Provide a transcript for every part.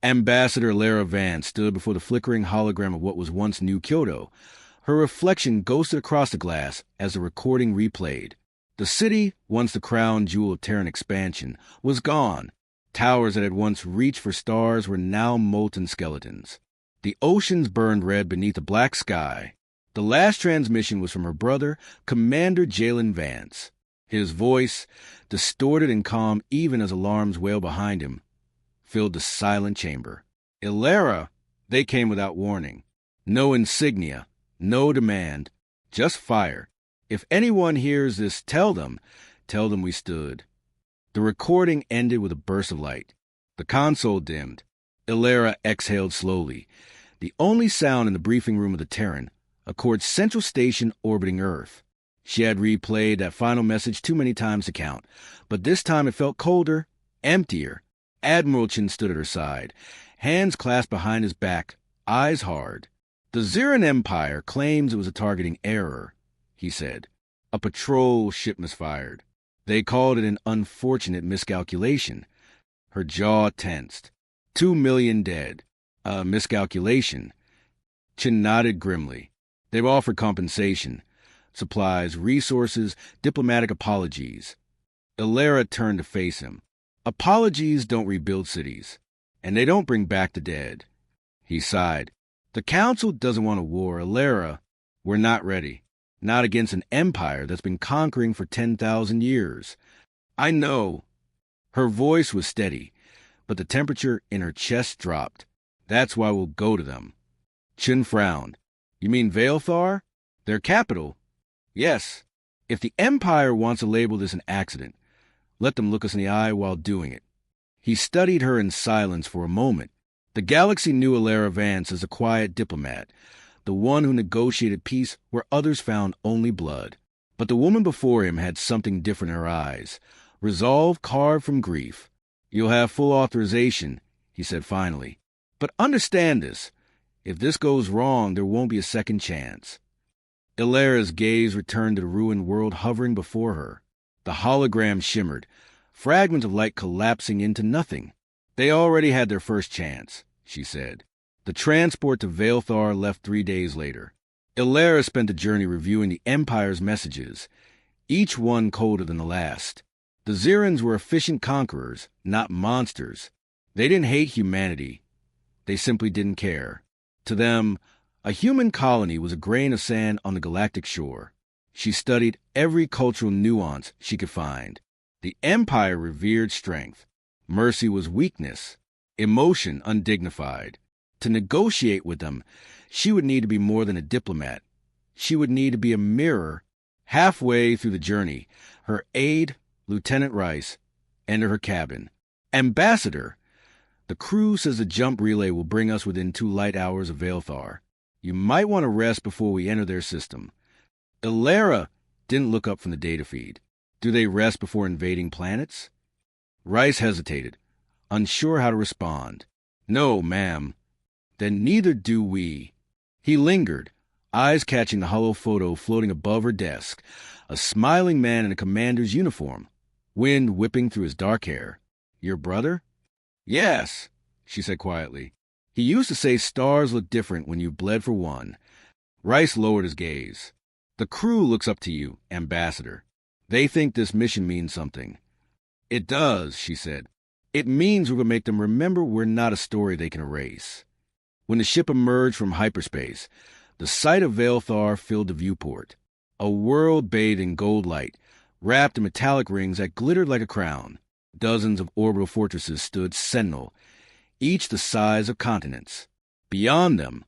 Ambassador Lara Vance stood before the flickering hologram of what was once New Kyoto. Her reflection ghosted across the glass as the recording replayed. The city, once the crown jewel of Terran expansion, was gone. Towers that had once reached for stars were now molten skeletons. The oceans burned red beneath a black sky. The last transmission was from her brother, Commander Jalen Vance. His voice, distorted and calm even as alarms wailed behind him, filled the silent chamber. Ilara, they came without warning. No insignia, no demand, just fire. If anyone hears this, tell them we stood. The recording ended with a burst of light. The console dimmed. Ilara exhaled slowly. The only sound in the briefing room of the Terran, Accord's central station orbiting Earth. She had replayed that final message too many times to count, but this time it felt colder, emptier. Admiral Chin stood at her side, hands clasped behind his back, eyes hard. The Ziran Empire claims it was a targeting error, he said. A patrol ship misfired. They called it an unfortunate miscalculation. Her jaw tensed. 2 million dead. A miscalculation. Chin nodded grimly. They've offered compensation. Supplies, resources, diplomatic apologies. Ilara turned to face him. Apologies don't rebuild cities, and they don't bring back the dead. He sighed. The Council doesn't want a war. Ilara, we're not ready. Not against an empire that's been conquering for 10,000 years. I know. Her voice was steady, but the temperature in her chest dropped. That's why we'll go to them. Chin frowned. You mean Veilthar? Their capital? Yes. If the Empire wants to label this an accident, let them look us in the eye while doing it. He studied her in silence for a moment. The galaxy knew Ilara Vance as a quiet diplomat, the one who negotiated peace where others found only blood. But the woman before him had something different in her eyes, resolve carved from grief. You'll have full authorization, he said finally. But understand this. If this goes wrong, there won't be a second chance. Ilara's gaze returned to the ruined world hovering before her. The hologram shimmered, fragments of light collapsing into nothing. They already had their first chance, she said. The transport to Veilthar left 3 days later. Ilara spent the journey reviewing the Empire's messages, each one colder than the last. The Zirans were efficient conquerors, not monsters. They didn't hate humanity. They simply didn't care. To them, a human colony was a grain of sand on the galactic shore. She studied every cultural nuance she could find. The Empire revered strength. Mercy was weakness. Emotion undignified. To negotiate with them, she would need to be more than a diplomat. She would need to be a mirror. Halfway through the journey, her aide, Lieutenant Rice, entered her cabin. Ambassador, the crew says the jump relay will bring us within 2 light hours of Veilthar. You might want to rest before we enter their system. Ilara didn't look up from the data feed. Do they rest before invading planets? Rice hesitated, unsure how to respond. No, ma'am. Then neither do we. He lingered, eyes catching the hollow photo floating above her desk, a smiling man in a commander's uniform, wind whipping through his dark hair. Your brother? Yes, she said quietly. He used to say stars look different when you bled for one. Rice lowered his gaze. The crew looks up to you, Ambassador. They think this mission means something. It does, she said. It means we're going to make them remember we're not a story they can erase. When the ship emerged from hyperspace, the sight of Veilthar filled the viewport. A world bathed in gold light, wrapped in metallic rings that glittered like a crown. Dozens of orbital fortresses stood sentinel, each the size of continents. Beyond them,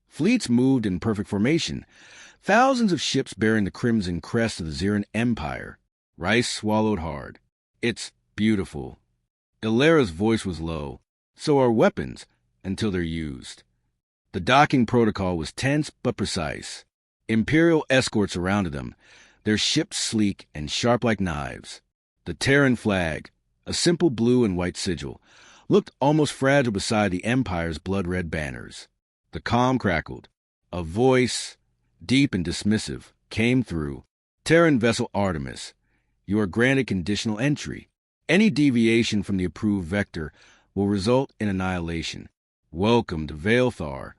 fleets moved in perfect formation, thousands of ships bearing the crimson crest of the Ziran Empire. Rice swallowed hard. It's beautiful. Ilara's voice was low. So are weapons, until they're used. The docking protocol was tense but precise. Imperial escorts surrounded them, their ships sleek and sharp like knives. The Terran flag, a simple blue and white sigil, looked almost fragile beside the Empire's blood-red banners. The comm crackled. A voice, deep and dismissive, came through. Terran vessel Artemis, you are granted conditional entry. Any deviation from the approved vector will result in annihilation. Welcome to Veilthar.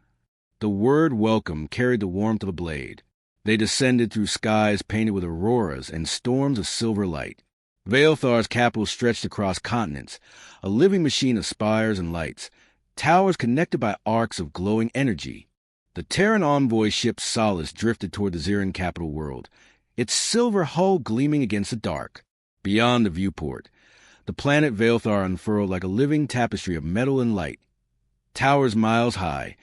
The word welcome carried the warmth of a blade. They descended through skies painted with auroras and storms of silver light. Veilthar's capital stretched across continents, a living machine of spires and lights, towers connected by arcs of glowing energy. The Terran envoy ship Solace drifted toward the Xeran capital world, its silver hull gleaming against the dark. Beyond the viewport, the planet Veilthar unfurled like a living tapestry of metal and light. Towers miles high,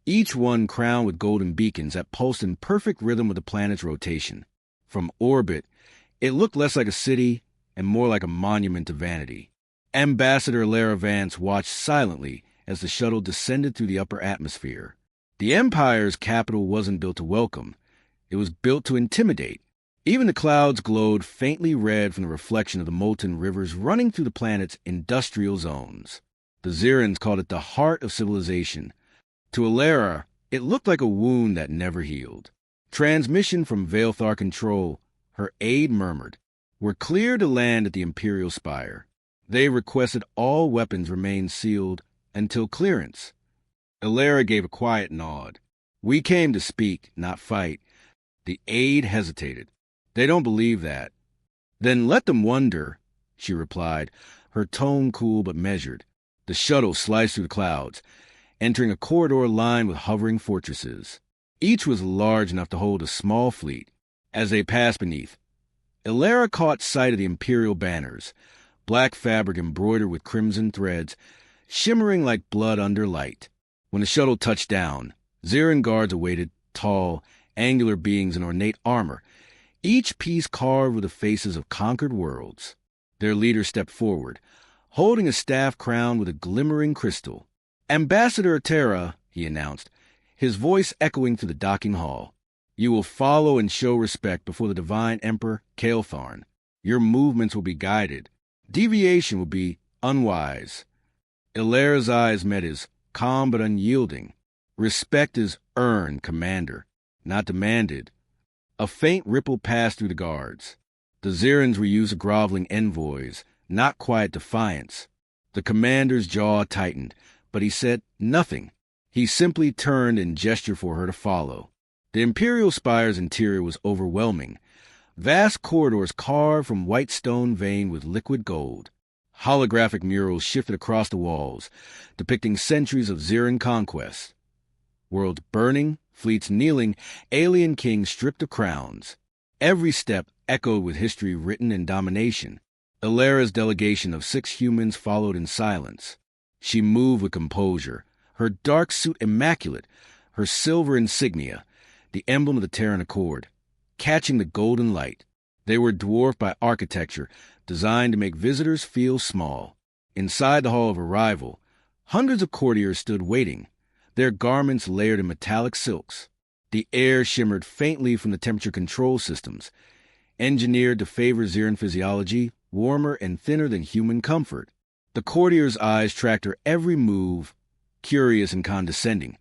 each one crowned with golden beacons that pulsed in perfect rhythm with the planet's rotation. From orbit, it looked less like a city and more like a monument to vanity. Ambassador Alara Vance watched silently as the shuttle descended through the upper atmosphere. The Empire's capital wasn't built to welcome. It was built to intimidate. Even the clouds glowed faintly red from the reflection of the molten rivers running through the planet's industrial zones. The Xerans called it the heart of civilization. To Alara, it looked like a wound that never healed. Transmission from Veilthar Control, her aide murmured. We're clear to land at the Imperial Spire. They requested all weapons remain sealed until clearance. Alara gave a quiet nod. We came to speak, not fight. The aide hesitated. They don't believe that. Then let them wonder, she replied, her tone cool but measured. The shuttle sliced through the clouds, entering a corridor lined with hovering fortresses. Each was large enough to hold a small fleet. As they passed beneath, Alara caught sight of the Imperial banners, black fabric embroidered with crimson threads, shimmering like blood under light. When the shuttle touched down, Xeran guards awaited, tall, angular beings in ornate armor, each piece carved with the faces of conquered worlds. Their leader stepped forward, holding a staff crowned with a glimmering crystal. Ambassador Atera, he announced, his voice echoing through the docking hall. You will follow and show respect before the divine emperor, Kael'thorn. Your movements will be guided. Deviation will be unwise. Alara's eyes met his, calm but unyielding. Respect is earned, commander, not demanded. A faint ripple passed through the guards. The Xerans were used to groveling envoys, not quiet defiance. The commander's jaw tightened, but he said nothing. He simply turned and gestured for her to follow. The Imperial Spire's interior was overwhelming. Vast corridors carved from white stone veined with liquid gold. Holographic murals shifted across the walls, depicting centuries of Xeran conquest. Worlds burning, fleets kneeling, alien kings stripped of crowns. Every step echoed with history written in domination. Alara's delegation of 6 humans followed in silence. She moved with composure, her dark suit immaculate, her silver insignia, the emblem of the Terran Accord, catching the golden light. They were dwarfed by architecture, designed to make visitors feel small. Inside the Hall of Arrival, hundreds of courtiers stood waiting, their garments layered in metallic silks. The air shimmered faintly from the temperature control systems, engineered to favor Xeran physiology, warmer and thinner than human comfort. The courtier's eyes tracked her every move, curious and condescending,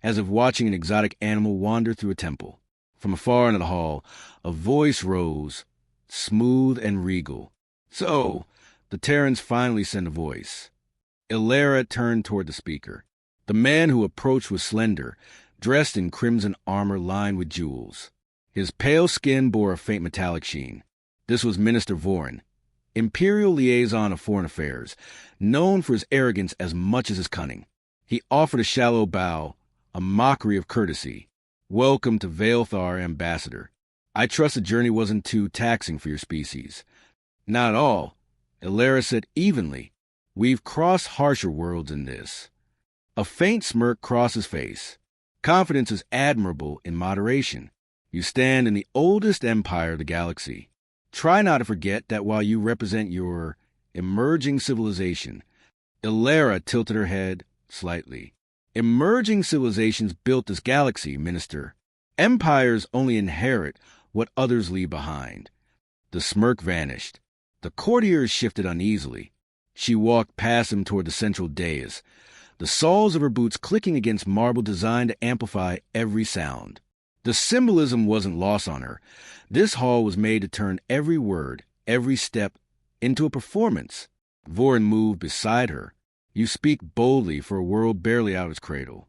as if watching an exotic animal wander through a temple. From afar in the hall, a voice rose, smooth and regal. So, the Terrans finally sent a voice. Alara turned toward the speaker. The man who approached was slender, dressed in crimson armor lined with jewels. His pale skin bore a faint metallic sheen. This was Minister Vorin, Imperial Liaison of Foreign Affairs, known for his arrogance as much as his cunning. He offered a shallow bow, a mockery of courtesy. Welcome to Veilthar, Ambassador. I trust the journey wasn't too taxing for your species. Not at all, Alara said evenly. We've crossed harsher worlds than this. A faint smirk crossed his face. Confidence is admirable in moderation. You stand in the oldest empire of the galaxy. Try not to forget that while you represent your emerging civilization, Alara tilted her head slightly. Emerging civilizations built this galaxy, Minister. Empires only inherit what others leave behind. The smirk vanished. The courtiers shifted uneasily. She walked past him toward the central dais, the soles of her boots clicking against marble designed to amplify every sound. The symbolism wasn't lost on her. This hall was made to turn every word, every step, into a performance. Vorin moved beside her. You speak boldly for a world barely out of its cradle.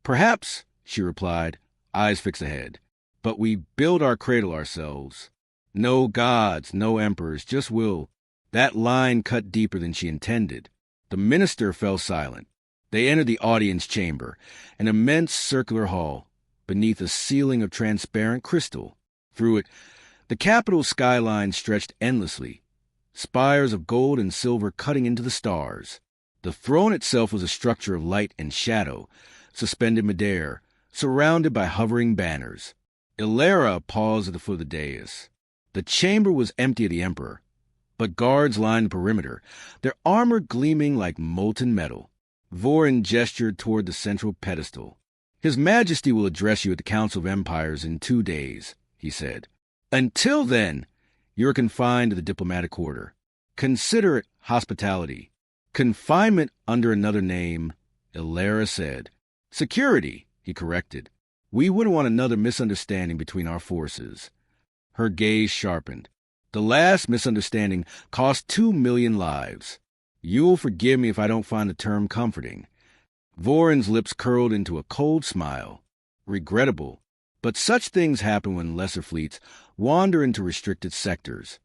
Perhaps, she replied, eyes fixed ahead. But we build our cradle ourselves. No gods, no emperors, just will. That line cut deeper than she intended. The minister fell silent. They entered the audience chamber, an immense circular hall, beneath a ceiling of transparent crystal. Through it, the Capitol's skyline stretched endlessly, spires of gold and silver cutting into the stars. The throne itself was a structure of light and shadow, suspended midair, surrounded by hovering banners. Illyra paused at the foot of the dais. The chamber was empty of the emperor, but guards lined the perimeter, their armor gleaming like molten metal. Vorin gestured toward the central pedestal. His Majesty will address you at the Council of Empires in 2 days, he said. Until then, you're confined to the diplomatic quarter. Consider it hospitality. Confinement under another name, Illyra said. Security, he corrected. We wouldn't want another misunderstanding between our forces. Her gaze sharpened. The last misunderstanding cost 2 million lives. You'll forgive me if I don't find the term comforting. Vorin's lips curled into a cold smile. Regrettable. But such things happen when lesser fleets wander into restricted sectors.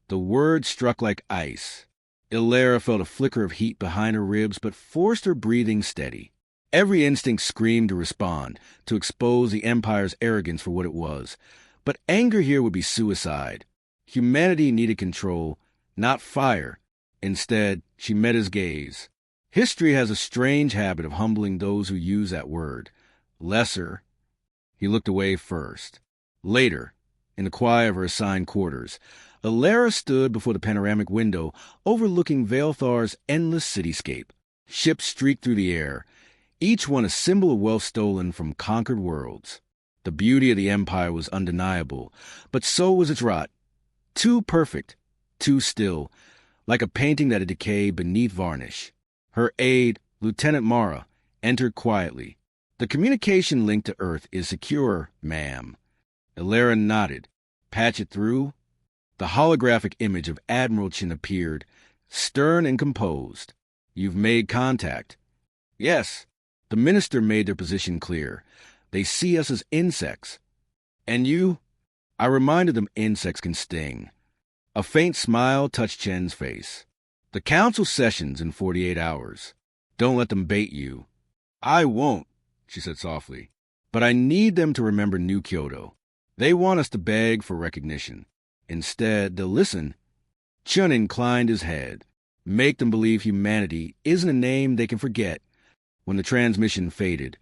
The word struck like ice. Illyra felt a flicker of heat behind her ribs, but forced her breathing steady. Every instinct screamed to respond, to expose the Empire's arrogance for what it was. But anger here would be suicide. Humanity needed control, not fire. Instead, she met his gaze. History has a strange habit of humbling those who use that word. Lesser. He looked away first. Later, in the quiet of her assigned quarters, Illyra stood before the panoramic window overlooking Veilthar's endless cityscape. Ships streaked through the air, each one a symbol of wealth stolen from conquered worlds. The beauty of the Empire was undeniable, but so was its rot. Too perfect, too still, like a painting that had decayed beneath varnish. Her aide, Lieutenant Mara, entered quietly. The communication link to Earth is secure, ma'am. Illyra nodded. Patch it through. The holographic image of Admiral Chin appeared, stern and composed. You've made contact. Yes. The minister made their position clear. They see us as insects. And you? I reminded them insects can sting. A faint smile touched Chen's face. The council sessions in 48 hours. Don't let them bait you. I won't, she said softly. But I need them to remember New Kyoto. They want us to beg for recognition. Instead, they'll listen. Chun inclined his head. Make them believe humanity isn't a name they can forget. When the transmission faded,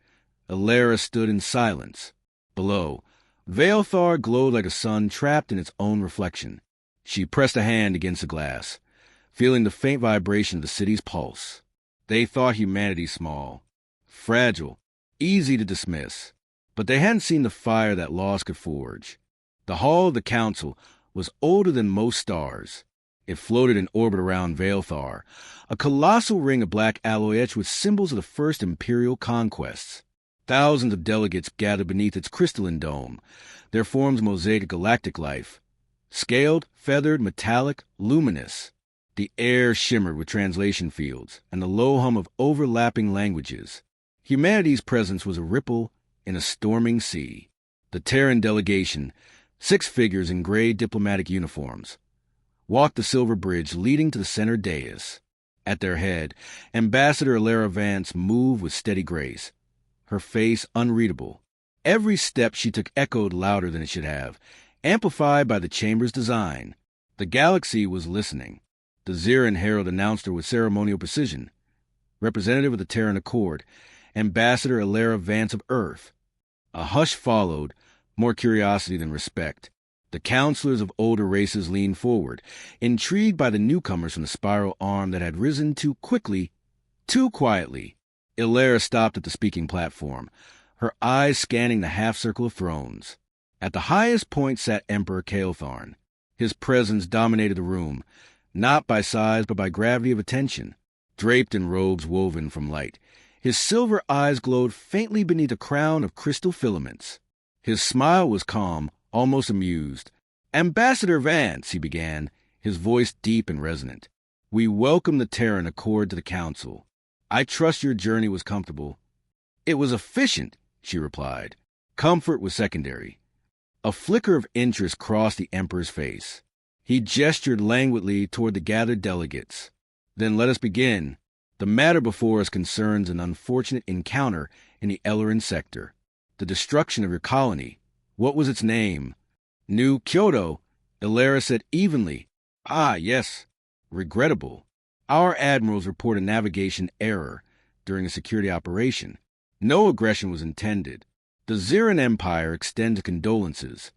Illyra stood in silence. Below, Veilthar glowed like a sun trapped in its own reflection. She pressed a hand against the glass, feeling the faint vibration of the city's pulse. They thought humanity small, fragile, easy to dismiss, but they hadn't seen the fire that loss could forge. The hall of the council was older than most stars. It floated in orbit around Veilthar, a colossal ring of black alloy etched with symbols of the first imperial conquests. Thousands of delegates gathered beneath its crystalline dome, their forms mosaic of galactic life. Scaled, feathered, metallic, luminous. The air shimmered with translation fields and the low hum of overlapping languages. Humanity's presence was a ripple in a storming sea. The Terran delegation, 6 figures in gray diplomatic uniforms, walked the silver bridge leading to the center dais. At their head, Ambassador Illyra Vance moved with steady grace, her face unreadable. Every step she took echoed louder than it should have, amplified by the chamber's design. The galaxy was listening. The Ziran herald announced her with ceremonial precision. Representative of the Terran Accord, Ambassador Illyra Vance of Earth. A hush followed, more curiosity than respect. The counselors of older races leaned forward, intrigued by the newcomers from the spiral arm that had risen too quickly, too quietly. Illyra stopped at the speaking platform, her eyes scanning the half-circle of thrones. At the highest point sat Emperor Kael'thorn. His presence dominated the room, not by size but by gravity of attention. Draped in robes woven from light, his silver eyes glowed faintly beneath a crown of crystal filaments. His smile was calm, almost amused. "Ambassador Vance," he began, his voice deep and resonant, "we welcome the Terran Accord to the Council. I trust your journey was comfortable. It was efficient, she replied. Comfort was secondary. A flicker of interest crossed the emperor's face. He gestured languidly toward the gathered delegates. Then let us begin. The matter before us concerns an unfortunate encounter in the Ellerin sector. The destruction of your colony. What was its name? New Kyoto, Ilera said evenly. Ah, yes. Regrettable. Our admirals report a navigation error during a security operation. No aggression was intended. The Ziran Empire extends condolences.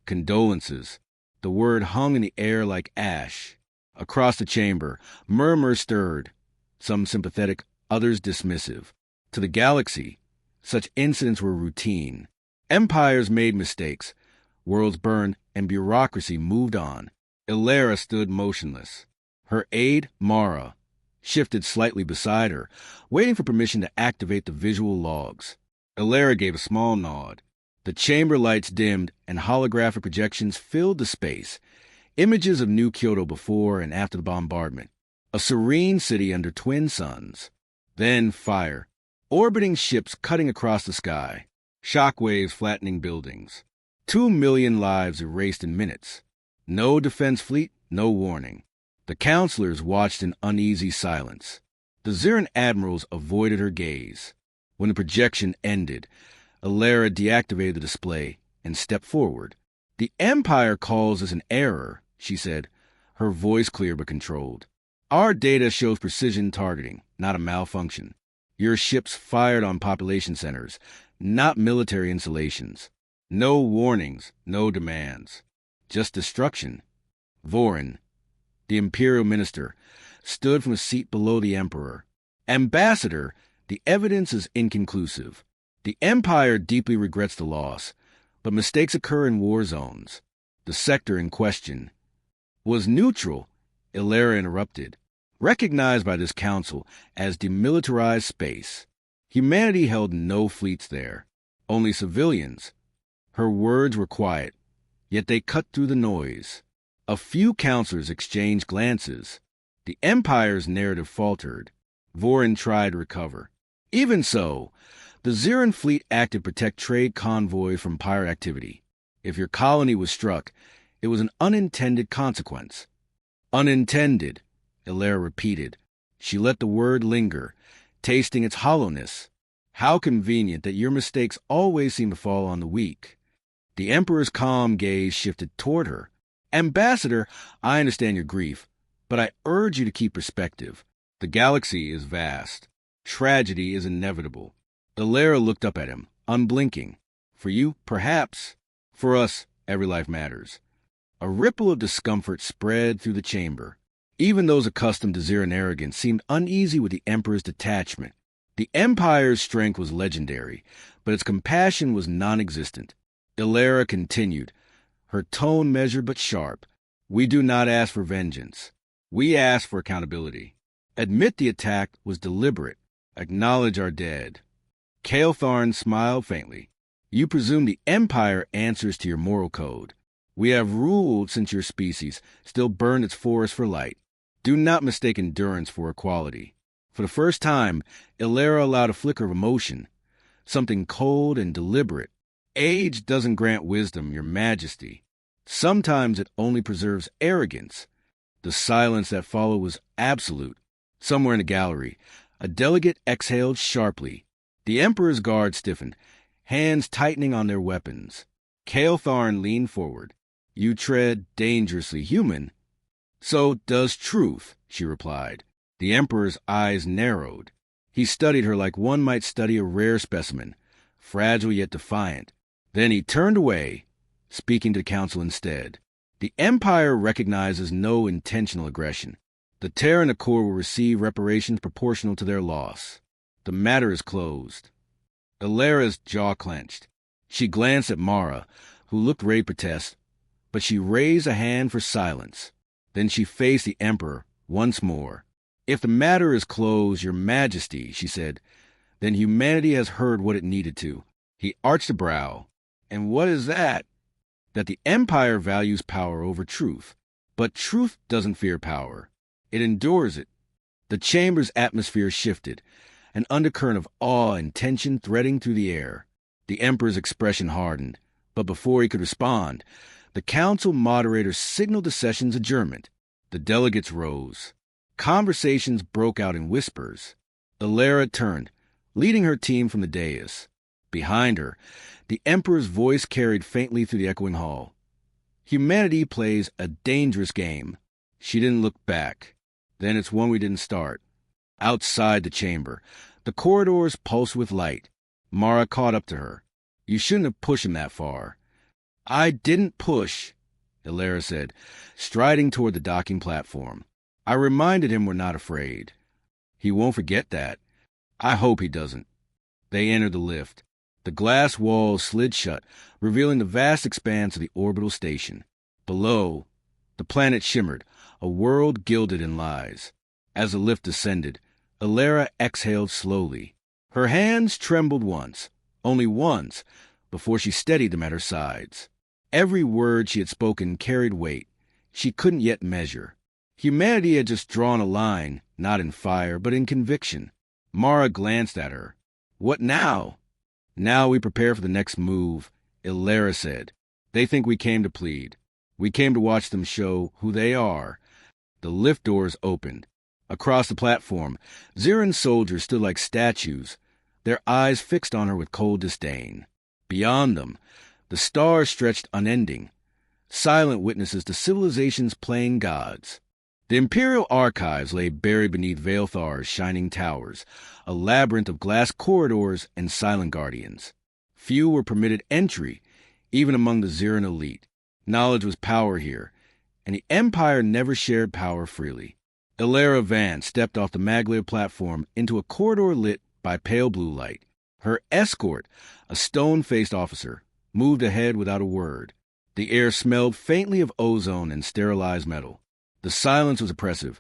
Condolences. The word hung in the air like ash. Across the chamber, murmurs stirred, some sympathetic, others dismissive. To the galaxy, such incidents were routine. Empires made mistakes, worlds burned, and bureaucracy moved on. Ilera stood motionless. Her aide, Mara, shifted slightly beside her, waiting for permission to activate the visual logs. Ilera gave a small nod. The chamber lights dimmed, and holographic projections filled the space. Images of New Kyoto before and after the bombardment. A serene city under twin suns. Then fire. Orbiting ships cutting across the sky. Shockwaves flattening buildings. 2 million lives erased in minutes. No defense fleet, no warning. The counselors watched in uneasy silence. The Ziran admirals avoided her gaze. When the projection ended, Ilera deactivated the display and stepped forward. The Empire calls this an error, she said, her voice clear but controlled. Our data shows precision targeting, not a malfunction. Your ships fired on population centers, not military installations. No warnings, no demands. Just destruction. Vorin, the imperial minister, stood from a seat below the emperor. Ambassador, the evidence is inconclusive. The Empire deeply regrets the loss, but mistakes occur in war zones. The sector in question was neutral, Ilera interrupted, recognized by this council as demilitarized space. Humanity held no fleets there, only civilians. Her words were quiet, yet they cut through the noise. A few counselors exchanged glances. The Empire's narrative faltered. Vorin tried to recover. Even so, the Ziran fleet acted to protect trade convoys from pirate activity. If your colony was struck, it was an unintended consequence. Unintended, Ilera repeated. She let the word linger, tasting its hollowness. How convenient that your mistakes always seem to fall on the weak. The Emperor's calm gaze shifted toward her. Ambassador, I understand your grief, but I urge you to keep perspective. The galaxy is vast. Tragedy is inevitable. Ilera looked up at him, unblinking. For you, perhaps. For us, every life matters. A ripple of discomfort spread through the chamber. Even those accustomed to Ziran arrogance seemed uneasy with the Emperor's detachment. The Empire's strength was legendary, but its compassion was non-existent. Ilera continued, her tone measured but sharp. We do not ask for vengeance. We ask for accountability. Admit the attack was deliberate. Acknowledge our dead. Kael'tharian smiled faintly. You presume the Empire answers to your moral code. We have ruled since your species still burned its forest for light. Do not mistake endurance for equality. For the first time, Ilera allowed a flicker of emotion, something cold and deliberate. Age doesn't grant wisdom, your majesty. Sometimes it only preserves arrogance. The silence that followed was absolute. Somewhere in the gallery, a delegate exhaled sharply. The Emperor's guard stiffened, hands tightening on their weapons. Kael'tharian leaned forward. You tread dangerously human. So does truth, she replied. The Emperor's eyes narrowed. He studied her like one might study a rare specimen, fragile yet defiant. Then he turned away, speaking to the council instead. The Empire recognizes no intentional aggression. The Terran Accord will receive reparations proportional to their loss. The matter is closed. Ilera's jaw clenched. She glanced at Mara, who looked ready to protest, but she raised a hand for silence. Then she faced the Emperor once more. If the matter is closed, your majesty, she said, then humanity has heard what it needed to. He arched a brow. And what is that? That the Empire values power over truth. But truth doesn't fear power. It endures it. The chamber's atmosphere shifted, an undercurrent of awe and tension threading through the air. The Emperor's expression hardened, but before he could respond, the council moderator signaled the session's adjournment. The delegates rose. Conversations broke out in whispers. Illyra turned, leading her team from the dais. Behind her, the Emperor's voice carried faintly through the echoing hall. Humanity plays a dangerous game. She didn't look back. Then it's one we didn't start. Outside the chamber, the corridors pulsed with light. Mara caught up to her. You shouldn't have pushed him that far. I didn't push, Illyra said, striding toward the docking platform. I reminded him we're not afraid. He won't forget that. I hope he doesn't. They entered the lift. The glass walls slid shut, revealing the vast expanse of the orbital station. Below, the planet shimmered, a world gilded in lies. As the lift descended, Illyra exhaled slowly. Her hands trembled once, only once, before she steadied them at her sides. Every word she had spoken carried weight. She couldn't yet measure. Humanity had just drawn a line, not in fire, but in conviction. Mara glanced at her. What now? Now we prepare for the next move, Illyra said. They think we came to plead. We came to watch them show who they are. The lift doors opened. Across the platform, Zirin soldiers stood like statues, their eyes fixed on her with cold disdain. Beyond them, the stars stretched unending, silent witnesses to civilization's playing gods. The Imperial Archives lay buried beneath Veilthar's shining towers, a labyrinth of glass corridors and silent guardians. Few were permitted entry, even among the Zirin elite. Knowledge was power here, and the Empire never shared power freely. Illyra Vance stepped off the Maglev platform into a corridor lit by pale blue light. Her escort, a stone-faced officer, moved ahead without a word. The air smelled faintly of ozone and sterilized metal. The silence was oppressive,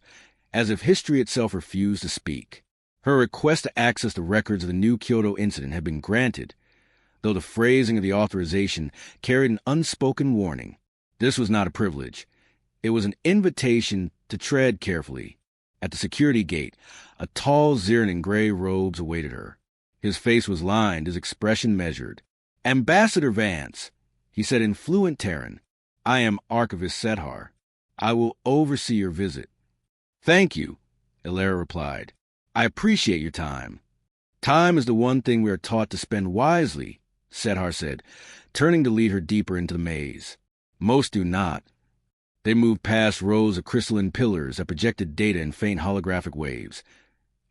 as if history itself refused to speak. Her request to access the records of the new Kyoto incident had been granted, though the phrasing of the authorization carried an unspoken warning. This was not a privilege. It was an invitation to tread carefully. At the security gate, a tall Zirin in gray robes awaited her. His face was lined, his expression measured. Ambassador Vance, he said in fluent Terran, I am Archivist Sethar. I will oversee your visit. Thank you, Illyra replied. I appreciate your time. Time is the one thing we are taught to spend wisely, Sethar said, turning to lead her deeper into the maze. Most do not. They moved past rows of crystalline pillars that projected data in faint holographic waves.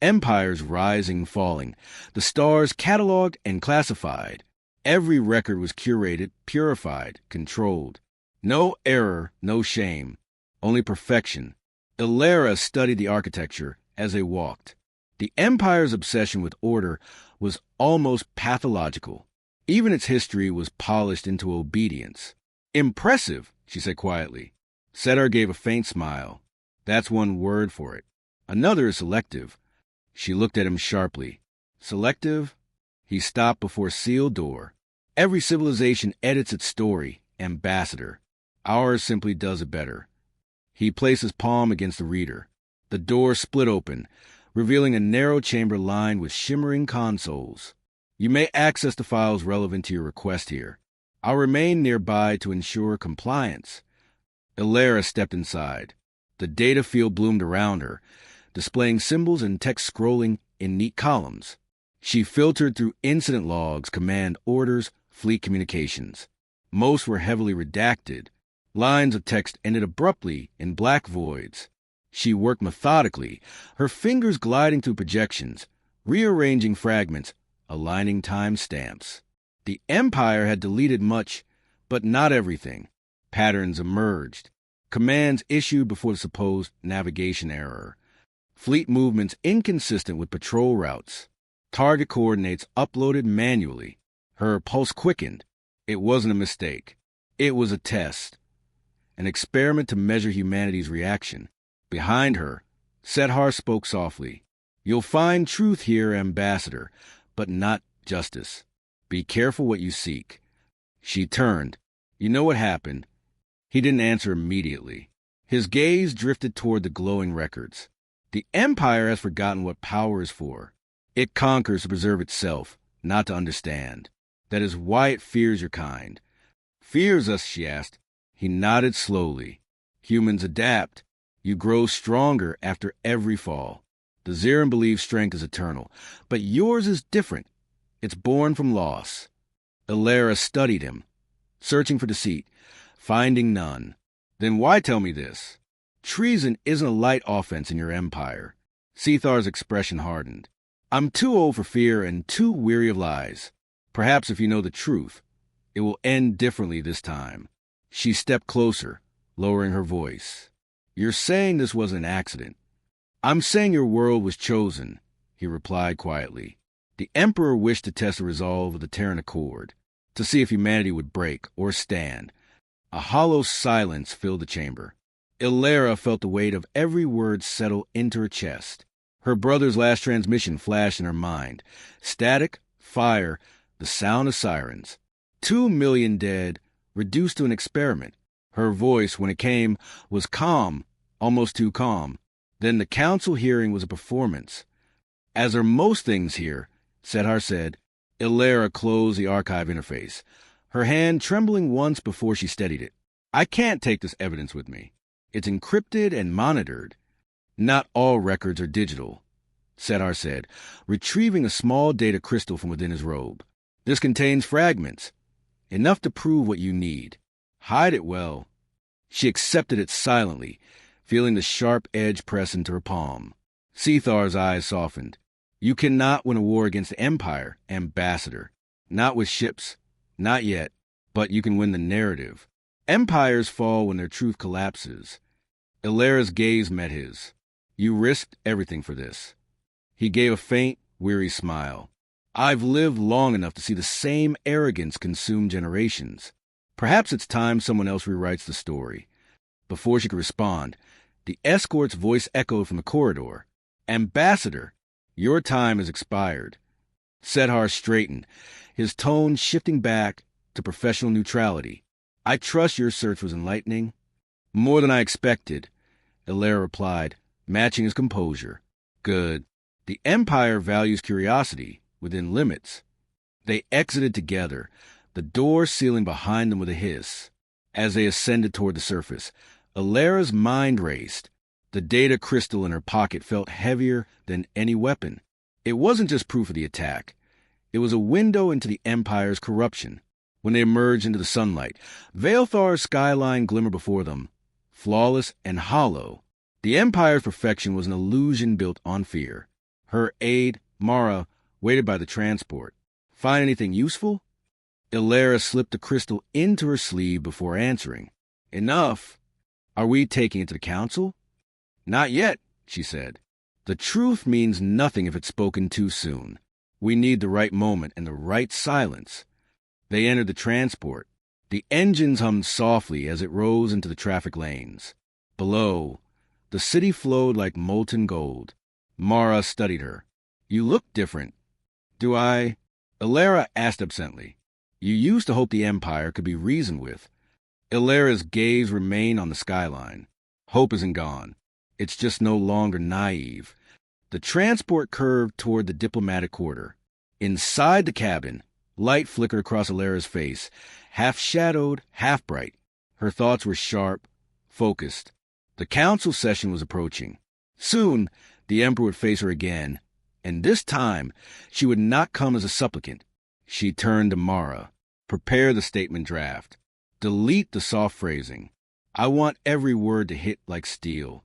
Empires rising, falling. The stars cataloged and classified. Every record was curated, purified, controlled. No error, no shame. Only perfection. Illyra studied the architecture as they walked. The Empire's obsession with order was almost pathological. Even its history was polished into obedience. Impressive, she said quietly. Sethar gave a faint smile. That's one word for it. Another is selective. She looked at him sharply. Selective? He stopped before a sealed door. Every civilization edits its story, ambassador. Ours simply does it better. He placed his palm against the reader. The door split open, revealing a narrow chamber lined with shimmering consoles. You may access the files relevant to your request here. I'll remain nearby to ensure compliance. Illyra stepped inside. The data field bloomed around her, displaying symbols and text scrolling in neat columns. She filtered through incident logs, command orders, fleet communications. Most were heavily redacted. Lines of text ended abruptly in black voids. She worked methodically, her fingers gliding through projections, rearranging fragments, aligning timestamps. The Empire had deleted much, but not everything. Patterns emerged. Commands issued before the supposed navigation error. Fleet movements inconsistent with patrol routes. Target coordinates uploaded manually. Her pulse quickened. It wasn't a mistake. It was a test. An experiment to measure humanity's reaction. Behind her, Sethar spoke softly. You'll find truth here, Ambassador, but not justice. Be careful what you seek. She turned. You know what happened? He didn't answer immediately. His gaze drifted toward the glowing records. The Empire has forgotten what power is for. It conquers to preserve itself, not to understand. That is why it fears your kind. Fears us, she asked. He nodded slowly. Humans adapt. You grow stronger after every fall. The Zeran believes strength is eternal, but yours is different. It's born from loss. Ilara studied him, searching for deceit, finding none. Then why tell me this? Treason isn't a light offense in your empire. Sethar's expression hardened. I'm too old for fear and too weary of lies. Perhaps if you know the truth, it will end differently this time. She stepped closer, lowering her voice. You're saying this was an accident. I'm saying your world was chosen, he replied quietly. The Emperor wished to test the resolve of the Terran Accord, to see if humanity would break or stand. A hollow silence filled the chamber. Ilara felt the weight of every word settle into her chest. Her brother's last transmission flashed in her mind. Static, fire, the sound of sirens. 2 million dead, reduced to an experiment. Her voice, when it came, was calm, almost too calm. Then the council hearing was a performance. As are most things here, Sethar said. Ilara closed the archive interface, her hand trembling once before she steadied it. I can't take this evidence with me. It's encrypted and monitored. Not all records are digital, Sethar said, retrieving a small data crystal from within his robe. This contains fragments, enough to prove what you need. Hide it well. She accepted it silently, feeling the sharp edge press into her palm. Sethar's eyes softened. You cannot win a war against the Empire, Ambassador. Not with ships. Not yet. But you can win the narrative. Empires fall when their truth collapses. Ilara's gaze met his. You risked everything for this. He gave a faint, weary smile. I've lived long enough to see the same arrogance consume generations. Perhaps it's time someone else rewrites the story. Before she could respond, the escort's voice echoed from the corridor. Ambassador, your time has expired. Sethar straightened, his tone shifting back to professional neutrality. I trust your search was enlightening. More than I expected, Ilara replied, matching his composure. Good. The Empire values curiosity, within limits. They exited together, the door sealing behind them with a hiss. As they ascended toward the surface, Ilara's mind raced. The data crystal in her pocket felt heavier than any weapon. It wasn't just proof of the attack. It was a window into the Empire's corruption. When they emerged into the sunlight, Veilthar's skyline glimmered before them, flawless and hollow. The Empire's perfection was an illusion built on fear. Her aide, Mara, waited by the transport. Find anything useful? Ilara slipped the crystal into her sleeve before answering. Enough. Are we taking it to the council? Not yet, she said. The truth means nothing if it's spoken too soon. We need the right moment and the right silence. They entered the transport. The engines hummed softly as it rose into the traffic lanes. Below, the city flowed like molten gold. Mara studied her. You look different. Do I? Ilara asked absently. You used to hope the Empire could be reasoned with. Ilara's gaze remained on the skyline. Hope isn't gone. It's just no longer naive. The transport curved toward the diplomatic quarter. Inside the cabin, light flickered across Ilara's face, half shadowed, half bright. Her thoughts were sharp, focused. The council session was approaching. Soon, the Emperor would face her again, and this time she would not come as a supplicant. She turned to Mara. Prepare the statement draft. Delete the soft phrasing. I want every word to hit like steel.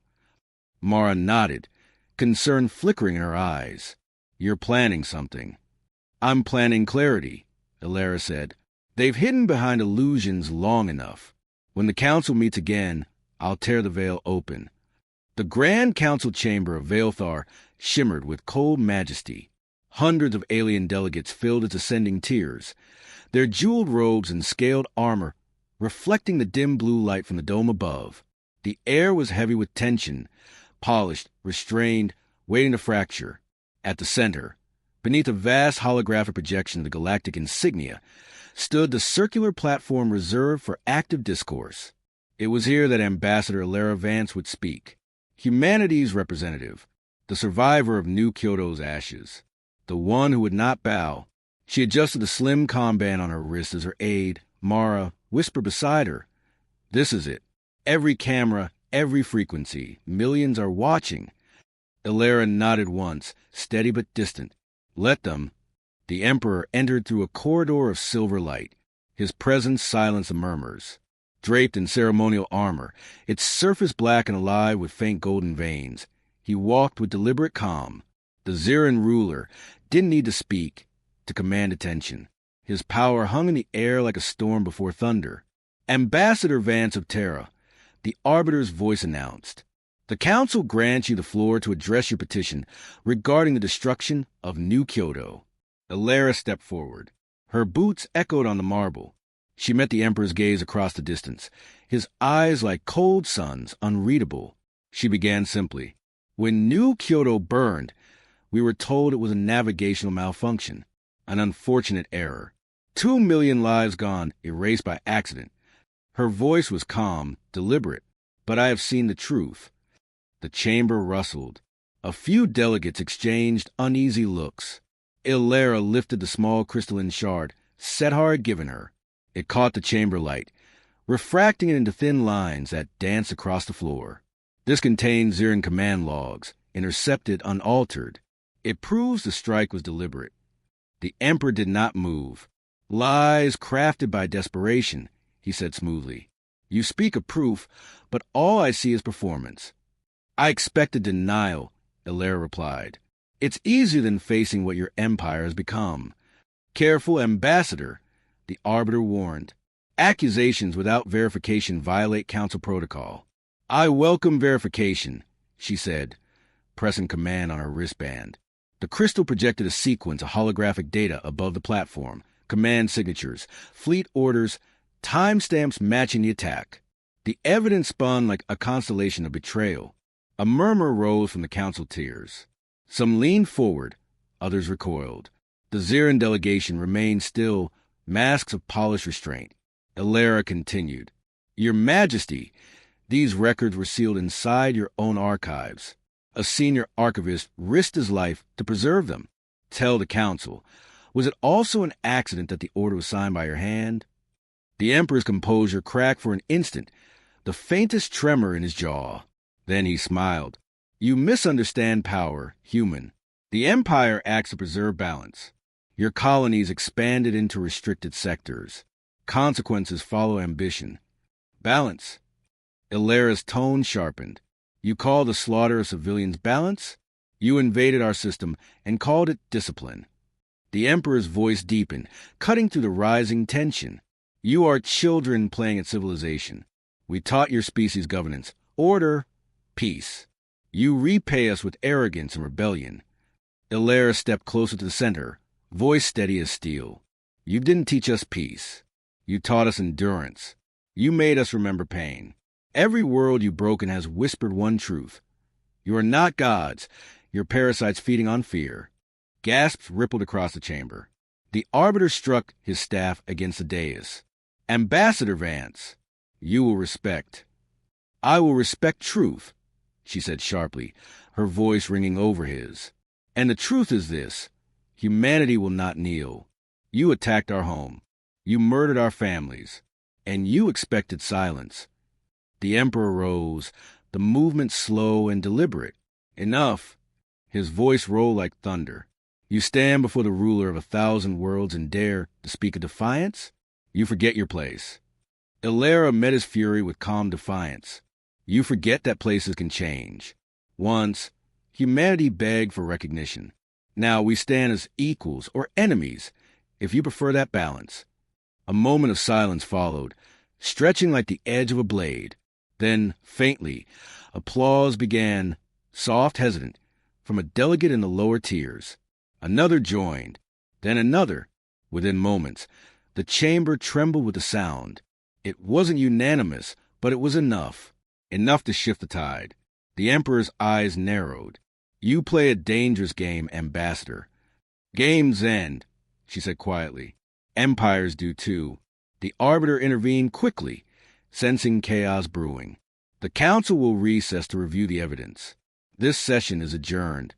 Mara nodded, concern flickering in her eyes. You're planning something. I'm planning clarity, Ilara said. They've hidden behind illusions long enough. When the council meets again, I'll tear the veil open. The Grand Council chamber of Veilthar shimmered with cold majesty. Hundreds of alien delegates filled its ascending tiers, their jeweled robes and scaled armor reflecting the dim blue light from the dome above. The air was heavy with tension, polished, restrained, waiting to fracture. At the center, beneath a vast holographic projection of the galactic insignia, stood the circular platform reserved for active discourse. It was here that Ambassador Ilara Vance would speak, humanity's representative, the survivor of New Kyoto's ashes, the one who would not bow. She adjusted the slim band on her wrist as her aide, Mara, whispered beside her, "This is it. Every camera, every frequency. Millions are watching." Ilera nodded once, steady but distant. "Let them." The Emperor entered through a corridor of silver light. His presence silenced the murmurs. Draped in ceremonial armor, its surface black and alive with faint golden veins, he walked with deliberate calm. The Zirin ruler didn't need to speak, to command attention. His power hung in the air like a storm before thunder. "Ambassador Vance of Terra," the Arbiter's voice announced, "the Council grants you the floor to address your petition regarding the destruction of New Kyoto." Ilera stepped forward. Her boots echoed on the marble. She met the Emperor's gaze across the distance, his eyes like cold suns, unreadable. She began simply, "When New Kyoto burned, we were told it was a navigational malfunction, an unfortunate error. 2 million lives gone, erased by accident." Her voice was calm, deliberate, "But I have seen the truth." The chamber rustled. A few delegates exchanged uneasy looks. Ilera lifted the small crystalline shard Sethar had given her. It caught the chamber light, refracting it into thin lines that danced across the floor. "This contains Zirin command logs, intercepted unaltered. It proves the strike was deliberate." The Emperor did not move. "Lies crafted by desperation," he said smoothly. "You speak of proof, but all I see is performance." "I expected denial," Ilera replied. "It's easier than facing what your empire has become." "Careful, Ambassador," the Arbiter warned. "Accusations without verification violate Council protocol." "I welcome verification," she said, pressing command on her wristband. The crystal projected a sequence of holographic data above the platform, command signatures, fleet orders, timestamps matching the attack. The evidence spun like a constellation of betrayal. A murmur rose from the Council tiers. Some leaned forward, others recoiled. The Zirin delegation remained still, masks of polished restraint. Ilera continued, "Your Majesty, these records were sealed inside your own archives. A senior archivist risked his life to preserve them. Tell the Council, was it also an accident that the order was signed by your hand?" The Emperor's composure cracked for an instant, the faintest tremor in his jaw. Then he smiled. "You misunderstand power, human. The Empire acts to preserve balance. Your colonies expanded into restricted sectors. Consequences follow ambition. Balance." Ilera's tone sharpened. "You call the slaughter of civilians balance? You invaded our system and called it discipline." The Emperor's voice deepened, cutting through the rising tension. "You are children playing at civilization. We taught your species governance, order, peace. You repay us with arrogance and rebellion." Ilera stepped closer to the center, voice steady as steel. "You didn't teach us peace. You taught us endurance. You made us remember pain. Every world you've broken has whispered one truth. You are not gods. You're parasites feeding on fear." Gasps rippled across the chamber. The Arbiter struck his staff against the dais. "Ambassador Vance, you will respect." "I will respect truth," she said sharply, her voice ringing over his. "And the truth is this. Humanity will not kneel. You attacked our home. You murdered our families. And you expected silence." The Emperor rose, the movement slow and deliberate. "Enough." His voice rolled like thunder. "You stand before the ruler of 1,000 worlds and dare to speak of defiance? You forget your place." Ilera met his fury with calm defiance. "You forget that places can change. Once, humanity begged for recognition. Now we stand as equals or enemies, if you prefer that balance." A moment of silence followed, stretching like the edge of a blade. Then, faintly, applause began, soft, hesitant, from a delegate in the lower tiers. Another joined, then another. Within moments, the chamber trembled with the sound. It wasn't unanimous, but it was enough. Enough to shift the tide. The Emperor's eyes narrowed. "You play a dangerous game, Ambassador." "Games end," she said quietly. "Empires do too." The Arbiter intervened quickly, sensing chaos brewing. "The Council will recess to review the evidence." This session is adjourned.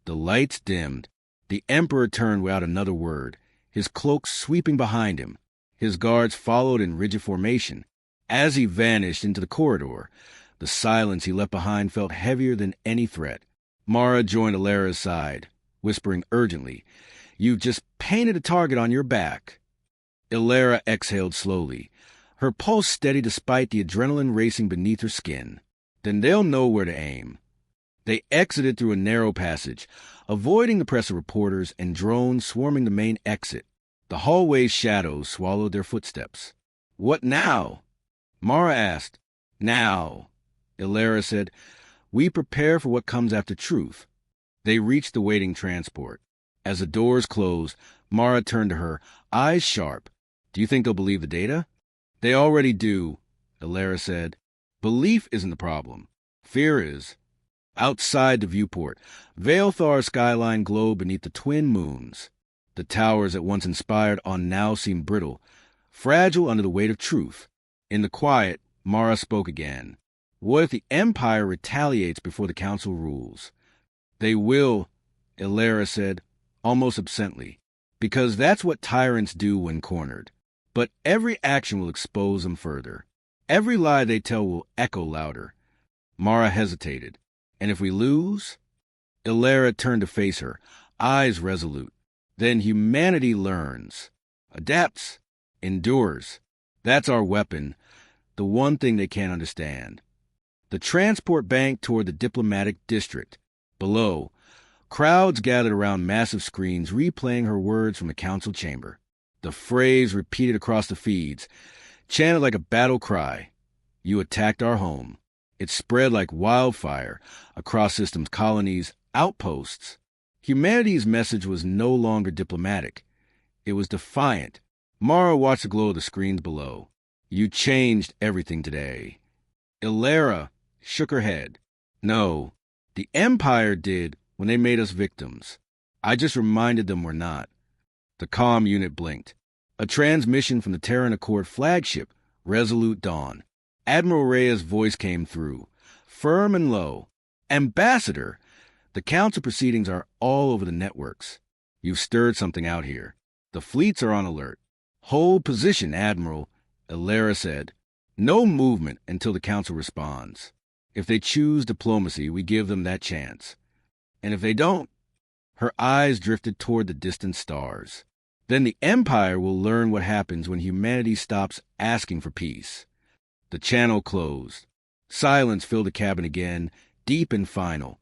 The lights dimmed. The Emperor turned without another word, his cloak sweeping behind him. His guards followed in rigid formation. As he vanished into the corridor, the silence he left behind felt heavier than any threat. Mara joined Alera's side, whispering urgently, "You've just painted a target on your back." Alera exhaled slowly, her pulse steady despite the adrenaline racing beneath her skin. "Then they'll know where to aim." They exited through a narrow passage, avoiding the press of reporters and drones swarming the main exit. The hallway's shadows swallowed their footsteps. "What now?" Mara asked. "Now," Alera said, "we prepare for what comes after truth." They reached the waiting transport. As the doors closed, Mara turned to her, eyes sharp. "Do you think they'll believe the data?" "They already do," Alera said. "Belief isn't the problem. Fear is." Outside the viewport, Veilthar's skyline glowed beneath the twin moons. The towers that once inspired on now seemed brittle, fragile under the weight of truth. In the quiet, Mara spoke again. "What if the Empire retaliates before the Council rules?" "They will," Alera said, almost absently, "because that's what tyrants do when cornered. But every action will expose them further. Every lie they tell will echo louder." Mara hesitated. "And if we lose?" Alera turned to face her, eyes resolute. "Then humanity learns, adapts, endures. That's our weapon, the one thing they can't understand." The transport banked toward the diplomatic district. Below, crowds gathered around massive screens replaying her words from the council chamber. The phrase repeated across the feeds, chanted like a battle cry. "You attacked our home." It spread like wildfire across systems, colonies, outposts. Humanity's message was no longer diplomatic. It was defiant. Mara watched the glow of the screens below. "You changed everything today." Alera shook her head. "No, the Empire did when they made us victims. I just reminded them we're not." The comm unit blinked. A transmission from the Terran Accord flagship, Resolute Dawn. Admiral Rhea's voice came through, firm and low. "Ambassador, the council proceedings are all over the networks. You've stirred something out here. The fleets are on alert." "Hold position, Admiral," Alera said. "No movement until the council responds. If they choose diplomacy, we give them that chance. And if they don't..." Her eyes drifted toward the distant stars. "Then the Empire will learn what happens when humanity stops asking for peace." The channel closed. Silence filled the cabin again, deep and final.